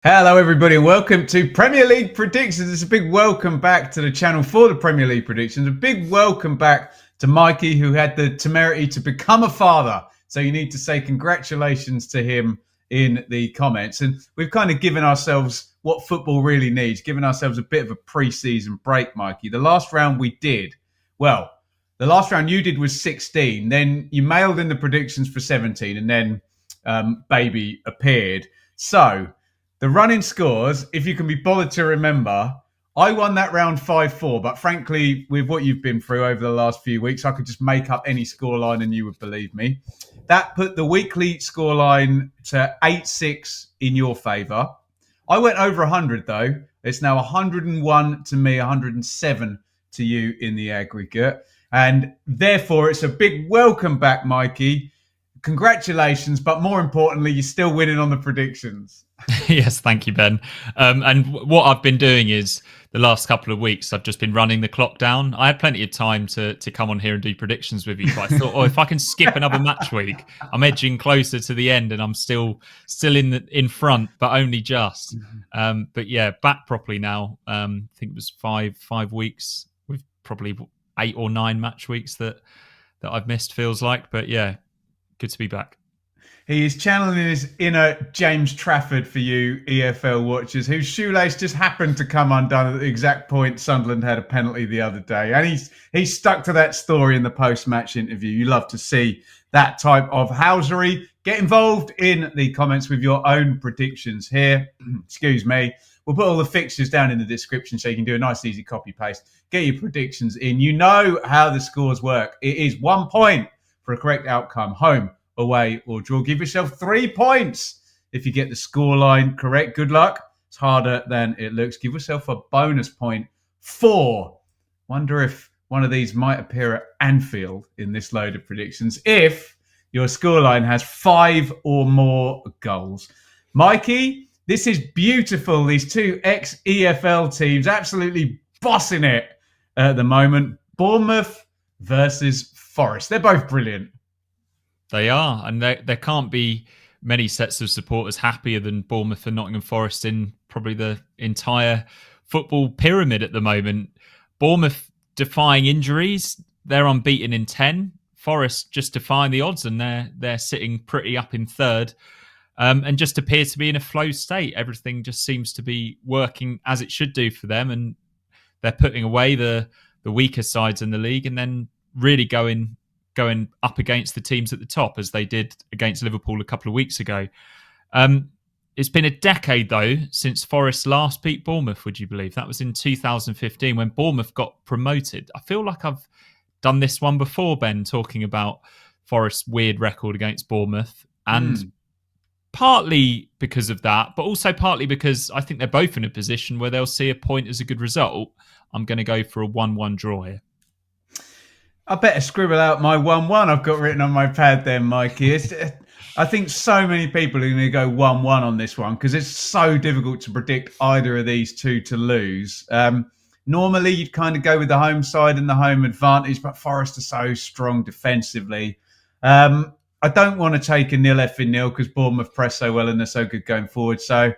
Hello, everybody, and welcome to Premier League Predictions. It's a big welcome back to the channel for the Premier League Predictions. A big welcome back to Mikey, who had the temerity to become a father. So you need to say congratulations to him in the comments. And we've kind of given ourselves what football really needs, given ourselves a bit of a pre-season break, Mikey. The last round we did, the last round you did was 16. Then you mailed in the predictions for 17, and then baby appeared. So the running scores, if you can be bothered to remember, I won that round 5-4, but frankly, with what you've been through over the last few weeks, I could just make up any scoreline and you would believe me. That put the weekly scoreline to 8-6 in your favour. I went over 100 though. It's now 101 to me, 107 to you in the aggregate. And therefore, it's a big welcome back, Mikey. Congratulations, but more importantly, you're still winning on the predictions. Yes, thank you, Ben. And what I've been doing is the last couple of weeks, I've just been running the clock down. I had plenty of time to come on here and do predictions with you, but I thought, if I can skip another match week, I'm edging closer to the end, and I'm still in front, but only just. But yeah, back properly now. I think it was five weeks with probably 8 or 9 match weeks that I've missed. Feels like, but yeah, good to be back. He is channeling his inner James Trafford for you EFL watchers, whose shoelace just happened to come undone at the exact point Sunderland had a penalty the other day. And he's stuck to that story in the post-match interview. You love to see that type of housery. Get involved in the comments with your own predictions here. Excuse me. We'll put all the fixtures down in the description so you can do a nice, easy copy-paste. Get your predictions in. You know how the scores work. It is 1 point for a correct outcome. Home, away, or draw. Give yourself 3 points if you get the scoreline correct. Good luck. It's harder than it looks. Give yourself a bonus point. 4. Wonder if one of these might appear at Anfield in this load of predictions if your scoreline has 5 or more goals. Mikey, this is beautiful. These two ex-EFL teams absolutely bossing it at the moment. Bournemouth versus Forest. They're both brilliant. They are, and there can't be many sets of supporters happier than Bournemouth and Nottingham Forest in probably the entire football pyramid at the moment. Bournemouth defying injuries, they're unbeaten in 10. Forest just defying the odds, and they're sitting pretty up in third, and just appear to be in a flow state. Everything just seems to be working as it should do for them, and they're putting away the weaker sides in the league, and then really going up against the teams at the top, as they did against Liverpool a couple of weeks ago. It's been a decade, though, since Forest last beat Bournemouth, would you believe? That was in 2015 when Bournemouth got promoted. I feel like I've done this one before, Ben, talking about Forest's weird record against Bournemouth. And partly because of that, but also partly because I think they're both in a position where they'll see a point as a good result. I'm going to go for a 1-1 draw here. I better scribble out my 1-1 I've got written on my pad there, Mikey. I think so many people are going to go 1-1 on this one because it's so difficult to predict either of these two to lose. Normally, you'd kind of go with the home side and the home advantage, but Forest are so strong defensively. I don't want to take a 0-0 because Bournemouth press so well and they're so good going forward. So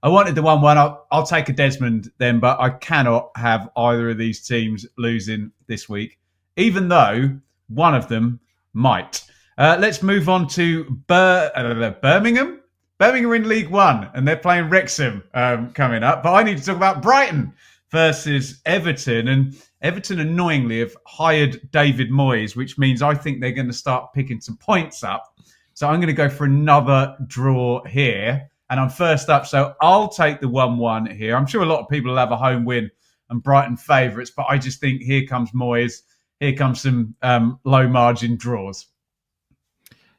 I wanted the 1-1. I'll take a Desmond then, but I cannot have either of these teams losing this week, even though one of them might. Let's move on to Birmingham. Birmingham are in League One, and they're playing Wrexham coming up. But I need to talk about Brighton versus Everton. And Everton, annoyingly, have hired David Moyes, which means I think they're going to start picking some points up. So I'm going to go for another draw here. And I'm first up, so I'll take the 1-1 here. I'm sure a lot of people will have a home win and Brighton favourites, but I just think here comes Moyes. Here comes some low-margin draws.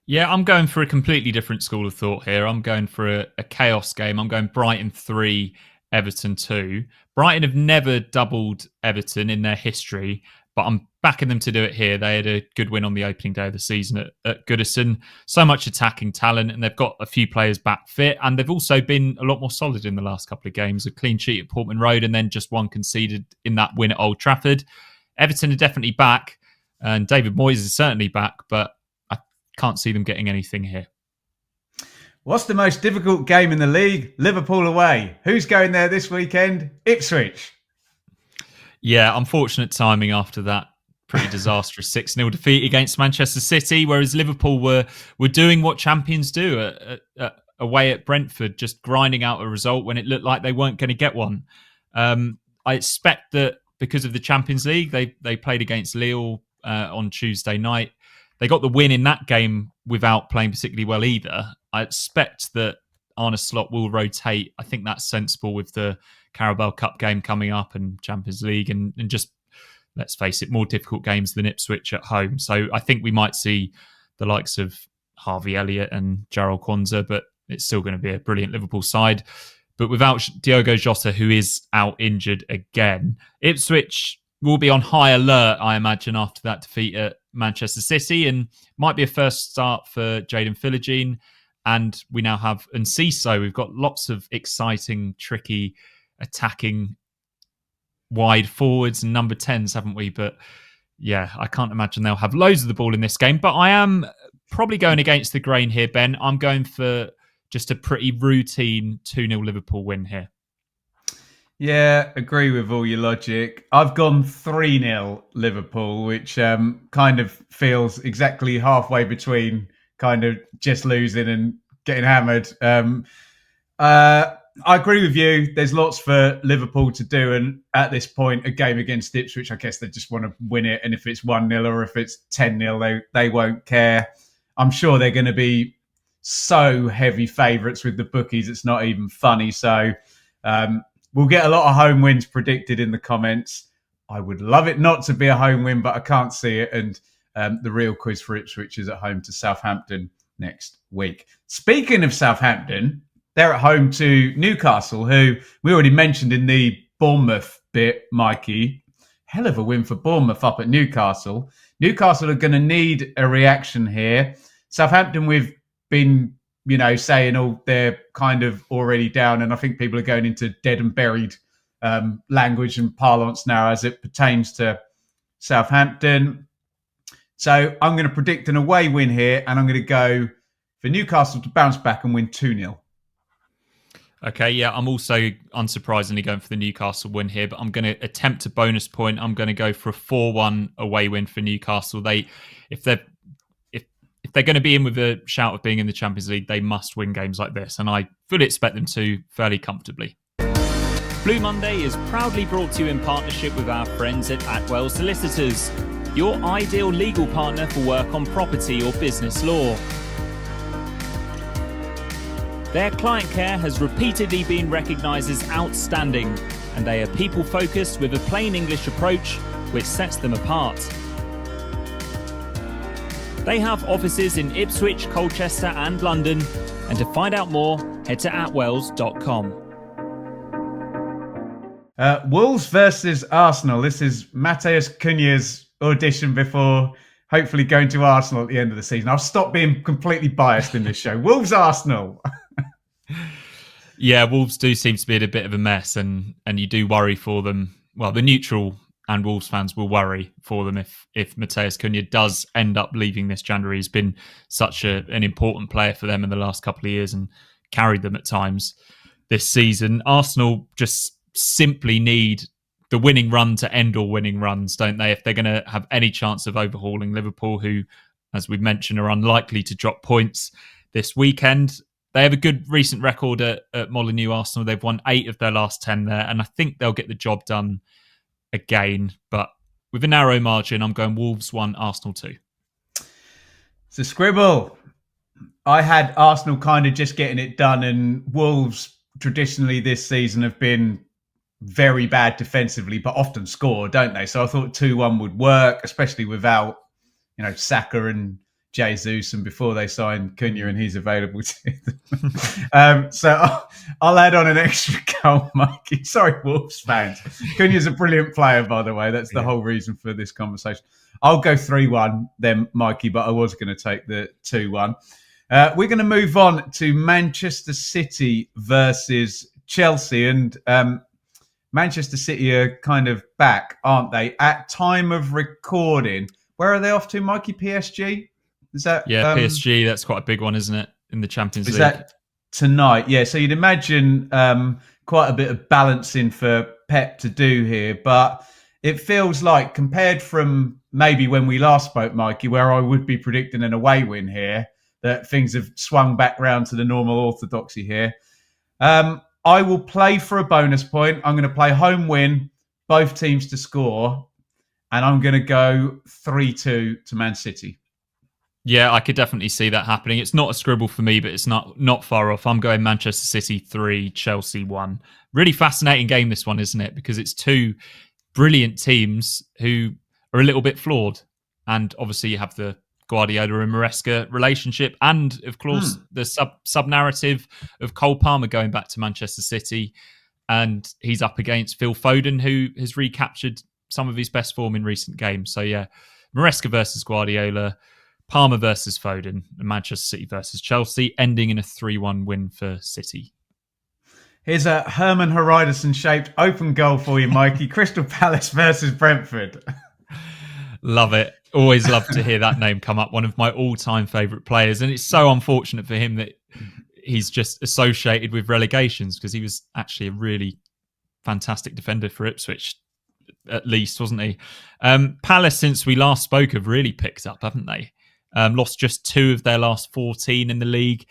Yeah, I'm going for a completely different school of thought here. I'm going for a chaos game. I'm going Brighton 3, Everton 2. Brighton have never doubled Everton in their history, but I'm backing them to do it here. They had a good win on the opening day of the season at Goodison. So much attacking talent, and they've got a few players back fit, and they've also been a lot more solid in the last couple of games. A clean sheet at Portman Road, and then just one conceded in that win at Old Trafford. Everton are definitely back, and David Moyes is certainly back, but I can't see them getting anything here. What's the most difficult game in the league? Liverpool away. Who's going there this weekend? Ipswich. Yeah, unfortunate timing after that pretty disastrous 6-0 defeat against Manchester City, whereas Liverpool were doing what champions do away at Brentford, just grinding out a result when it looked like they weren't going to get one. I expect that because of the Champions League, they played against Lille on Tuesday night. They got the win in that game without playing particularly well either. I expect that Arne Slot will rotate. I think that's sensible with the Carabao Cup game coming up and Champions League and just, let's face it, more difficult games than Ipswich at home. So I think we might see the likes of Harvey Elliott and Jarrell Kwanzaa, but it's still going to be a brilliant Liverpool side. But without Diogo Jota, who is out injured again, Ipswich will be on high alert, I imagine, after that defeat at Manchester City, and might be a first start for Jadon Philogene. And we now have Enciso. We've got lots of exciting, tricky, attacking wide forwards and number 10s, haven't we? But yeah, I can't imagine they'll have loads of the ball in this game. But I am probably going against the grain here, Ben. I'm going for just a pretty routine 2-0 Liverpool win here. Yeah, agree with all your logic. I've gone 3-0 Liverpool, which kind of feels exactly halfway between kind of just losing and getting hammered. I agree with you. There's lots for Liverpool to do. And at this point, a game against Ipswich, I guess they just want to win it. And if it's 1-0 or if it's 10-0, they won't care. I'm sure they're going to be so heavy favourites with the bookies. It's not even funny. So we'll get a lot of home wins predicted in the comments. I would love it not to be a home win, but I can't see it. And the real quiz for Ipswich is at home to Southampton next week. Speaking of Southampton, they're at home to Newcastle, who we already mentioned in the Bournemouth bit, Mikey. Hell of a win for Bournemouth up at Newcastle. Newcastle are going to need a reaction here. Southampton, we've been, saying, they're kind of already down. And I think people are going into dead and buried language and parlance now as it pertains to Southampton. So I'm going to predict an away win here, and I'm going to go for Newcastle to bounce back and win 2-0. Okay, yeah, I'm also unsurprisingly going for the Newcastle win here, but I'm going to attempt a bonus point. I'm going to go for a 4-1 away win for Newcastle. If they're going to be in with a shout of being in the Champions League, they must win games like this, and I fully expect them to fairly comfortably. Blue Monday is proudly brought to you in partnership with our friends at Atwell Solicitors, your ideal legal partner for work on property or business law. Their client care has repeatedly been recognised as outstanding, and they are people-focused with a plain English approach which sets them apart. They have offices in Ipswich, Colchester and London, and to find out more, head to atwells.com. Wolves versus Arsenal. This is Mateus Cunha's audition before hopefully going to Arsenal at the end of the season. I'll stop being completely biased in this show. Wolves Arsenal. Yeah, Wolves do seem to be in a bit of a mess, and you do worry for them. Well, the neutral and Wolves fans will worry for them if Mateus Cunha does end up leaving this January. He's been such an important player for them in the last couple of years and carried them at times this season. Arsenal just simply need the winning run to end all winning runs, don't they? If they're going to have any chance of overhauling Liverpool, who, as we've mentioned, are unlikely to drop points this weekend. They have a good recent record at Molineux Arsenal. They've won 8 of their last 10 there, and I think they'll get the job done again. But with a narrow margin, I'm going Wolves 1, Arsenal 2. It's a scribble. I had Arsenal kind of just getting it done, and Wolves traditionally this season have been very bad defensively, but often score, don't they? So I thought 2-1 would work, especially without, Saka and Jesus, and before they signed Cunha and he's available to them. So I'll add on an extra goal, Mikey. Sorry, Wolves fans. Cunha's a brilliant player, by the way. That's the whole reason for this conversation. I'll go 3-1 then, Mikey, but I was going to take the 2-1. We're going to move on to Manchester City versus Chelsea. And Manchester City are kind of back, aren't they? At time of recording, where are they off to, Mikey? PSG? Is that PSG? That's quite a big one, isn't it? In the Champions League. tonight. Yeah, so you'd imagine quite a bit of balancing for Pep to do here, but it feels like compared from maybe when we last spoke, Mikey, where I would be predicting an away win here, that things have swung back round to the normal orthodoxy here. I will play for a bonus point. I'm going to play home win, both teams to score, and I'm going to go 3-2 to Man City. Yeah, I could definitely see that happening. It's not a scribble for me, but it's not far off. I'm going Manchester City 3, Chelsea 1. Really fascinating game, this one, isn't it? Because it's two brilliant teams who are a little bit flawed. And obviously you have the Guardiola and Maresca relationship, and of course the sub narrative of Cole Palmer going back to Manchester City, and he's up against Phil Foden, who has recaptured some of his best form in recent games. So yeah, Maresca versus Guardiola, Palmer versus Foden, and Manchester City versus Chelsea, ending in a 3-1 win for City. Here's a Herman Hreiderson-shaped open goal for you, Mikey. Crystal Palace versus Brentford. Love it. Always love to hear that name come up. One of my all-time favourite players. And it's so unfortunate for him that he's just associated with relegations, because he was actually a really fantastic defender for Ipswich, at least, wasn't he? Palace, since we last spoke, have really picked up, haven't they? Lost just 2 of their last 14 in the league.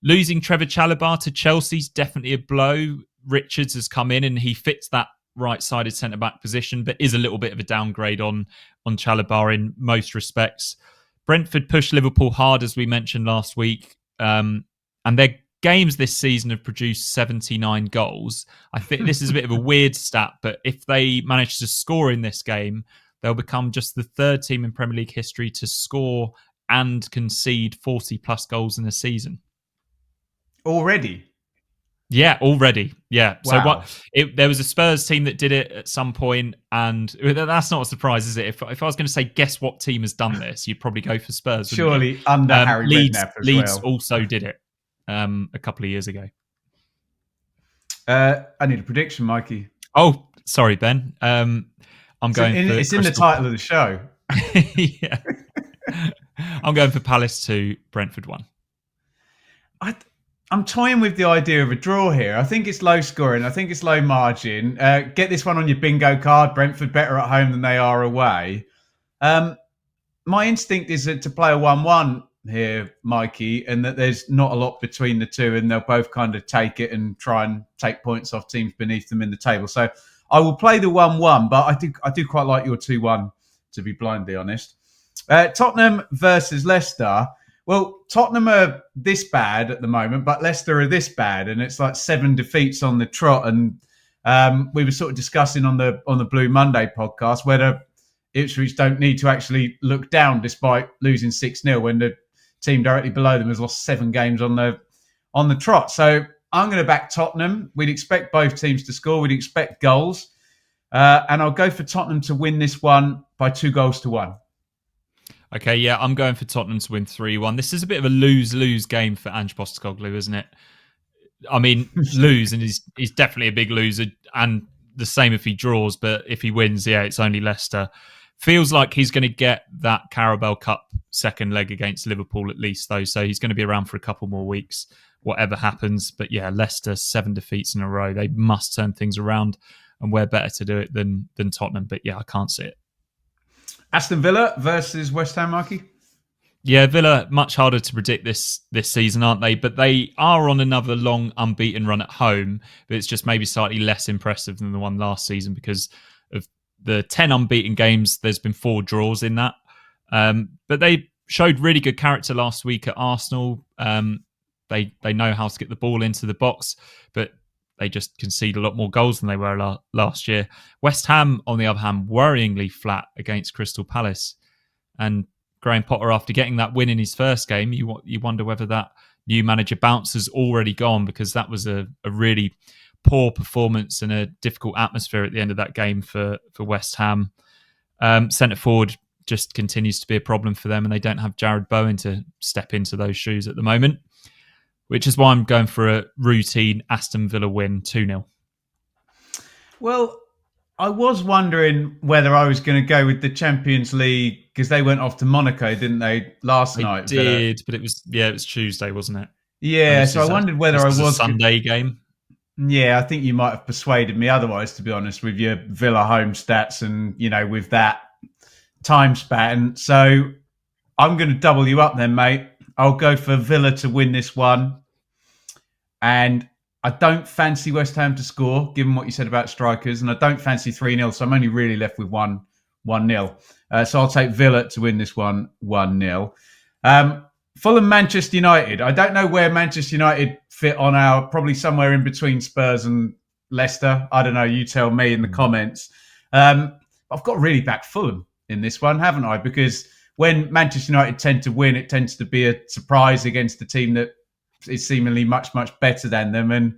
Losing Trevor Chalobah to Chelsea's definitely a blow. Richards has come in and he fits that right-sided centre-back position, but is a little bit of a downgrade on Chalobah in most respects. Brentford pushed Liverpool hard, as we mentioned last week, and their games this season have produced 79 goals. I think this is a bit of a weird stat, but if they manage to score in this game, they'll become just the 3rd team in Premier League history to score and concede 40-plus goals in a season. Already? Yeah, already. Yeah. Wow. So there was a Spurs team that did it at some point, and that's not a surprise, is it? If I was going to say, guess what team has done this, you'd probably go for Spurs. Surely under Harry Redknapp as Leeds well. also did it a couple of years ago. I need a prediction, Mikey. Oh, sorry, Ben. It's in the title of the show. Yeah. I'm going for Palace 2, Brentford 1. I'm toying with the idea of a draw here. I think it's low scoring. I think it's low margin. Get this one on your bingo card. Brentford better at home than they are away. My instinct is to play a 1-1 here, Mikey, and that there's not a lot between the two, and they'll both kind of take it and try and take points off teams beneath them in the table. So I will play the 1-1, but I do quite like your 2-1, to be blindly honest. Tottenham versus Leicester. Well, Tottenham are this bad at the moment, but Leicester are this bad, and it's like 7 defeats on the trot. And we were sort of discussing on the Blue Monday podcast whether Ipswich don't need to actually look down despite losing 6-0 when the team directly below them has lost 7 games on the trot. So I'm going to back Tottenham. We'd expect both teams to score. We'd expect goals. And I'll go for Tottenham to win this one by 2-1. Okay, yeah, I'm going for Tottenham to win 3-1. This is a bit of a lose-lose game for Ange Postecoglou, isn't it? I mean, lose, and he's definitely a big loser, and the same if he draws, but if he wins, yeah, it's only Leicester. Feels like he's going to get that Carabao Cup second leg against Liverpool at least, though, so he's going to be around for a couple more weeks, whatever happens. But yeah, Leicester, 7 defeats in a row. They must turn things around, and we're better to do it than Tottenham. But yeah, I can't see it. Aston Villa versus West Ham, Mikey? Yeah, Villa, much harder to predict this season, aren't they? But they are on another long unbeaten run at home, but it's just maybe slightly less impressive than the one last season because of the 10 unbeaten games. There's been 4 draws in that. But they showed really good character last week at Arsenal. They know how to get the ball into the box, but they just concede a lot more goals than they were last year. West Ham, on the other hand, worryingly flat against Crystal Palace. And Graham Potter, after getting that win in his first game, you wonder whether that new manager bounce has already gone, because that was a really poor performance and a difficult atmosphere at the end of that game for West Ham. Centre forward just continues to be a problem for them, and they don't have Jared Bowen to step into those shoes at the moment, which is why I'm going for a routine Aston Villa win, 2-0. Well, I was wondering whether I was going to go with the Champions League because they went off to Monaco, didn't they, last night? They did, but it was Tuesday, wasn't it? Yeah, so I wondered whether I this is a was Sunday game. Yeah, I think you might have persuaded me otherwise, to be honest, with your Villa home stats and, with that time span. So I'm going to double you up then, mate. I'll go for Villa to win this one. And I don't fancy West Ham to score, given what you said about strikers. And I don't fancy 3-0, so I'm only really left with 1-0. So I'll take Villa to win this one 1-0. Fulham, Manchester United. I don't know where Manchester United fit on our, probably somewhere in between Spurs and Leicester. I don't know. You tell me in the comments. I've got to really back Fulham in this one, haven't I? Because when Manchester United tend to win, it tends to be a surprise against a team that is seemingly much, much better than them. And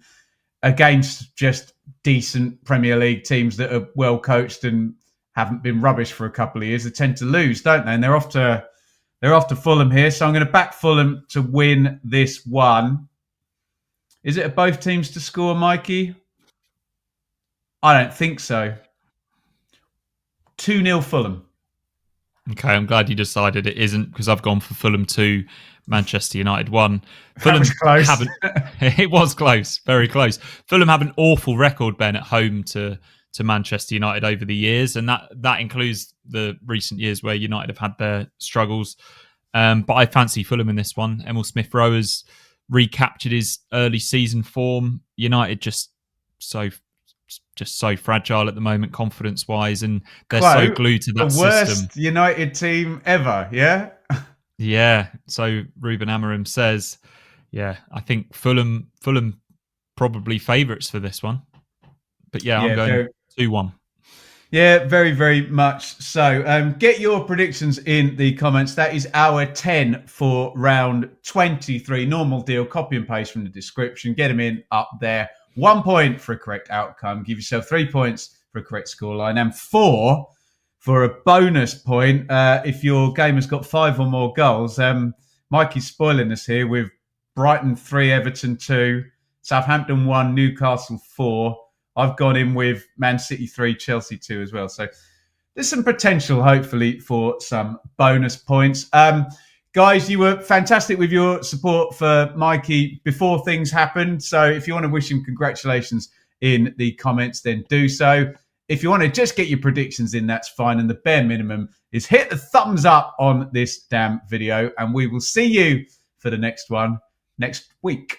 against just decent Premier League teams that are well coached and haven't been rubbish for a couple of years, they tend to lose, don't they? And they're off to Fulham here. So I'm going to back Fulham to win this one. Is it both teams to score, Mikey? I don't think so. 2-0 Fulham. Okay, I'm glad you decided it isn't, because I've gone for Fulham 2, Manchester United 1. Fulham was close. It was close, very close. Fulham have an awful record, Ben, at home to Manchester United over the years, and that includes the recent years where United have had their struggles. But I fancy Fulham in this one. Emil Smith-Rowe has recaptured his early season form. United just so fragile at the moment, confidence-wise, and they're so glued to that system. The worst United team ever, yeah? Yeah, so Ruben Amorim says, I think Fulham probably favourites for this one. But I'm going 2-1. Yeah, very, very much so. Get your predictions in the comments. That is our 10 for round 23. Normal deal, copy and paste from the description. Get them in up there. 1 point for a correct outcome. Give yourself 3 points for a correct scoreline and 4 for a bonus point if your game has got 5 or more goals. Mikey's spoiling us here with Brighton 3, Everton 2, Southampton 1, Newcastle 4. I've gone in with Man City 3, Chelsea 2 as well. So there's some potential, hopefully, for some bonus points. Guys, you were fantastic with your support for Mikey before things happened. So if you want to wish him congratulations in the comments, then do so. If you want to just get your predictions in, that's fine. And the bare minimum is hit the thumbs up on this damn video. And we will see you for the next one next week.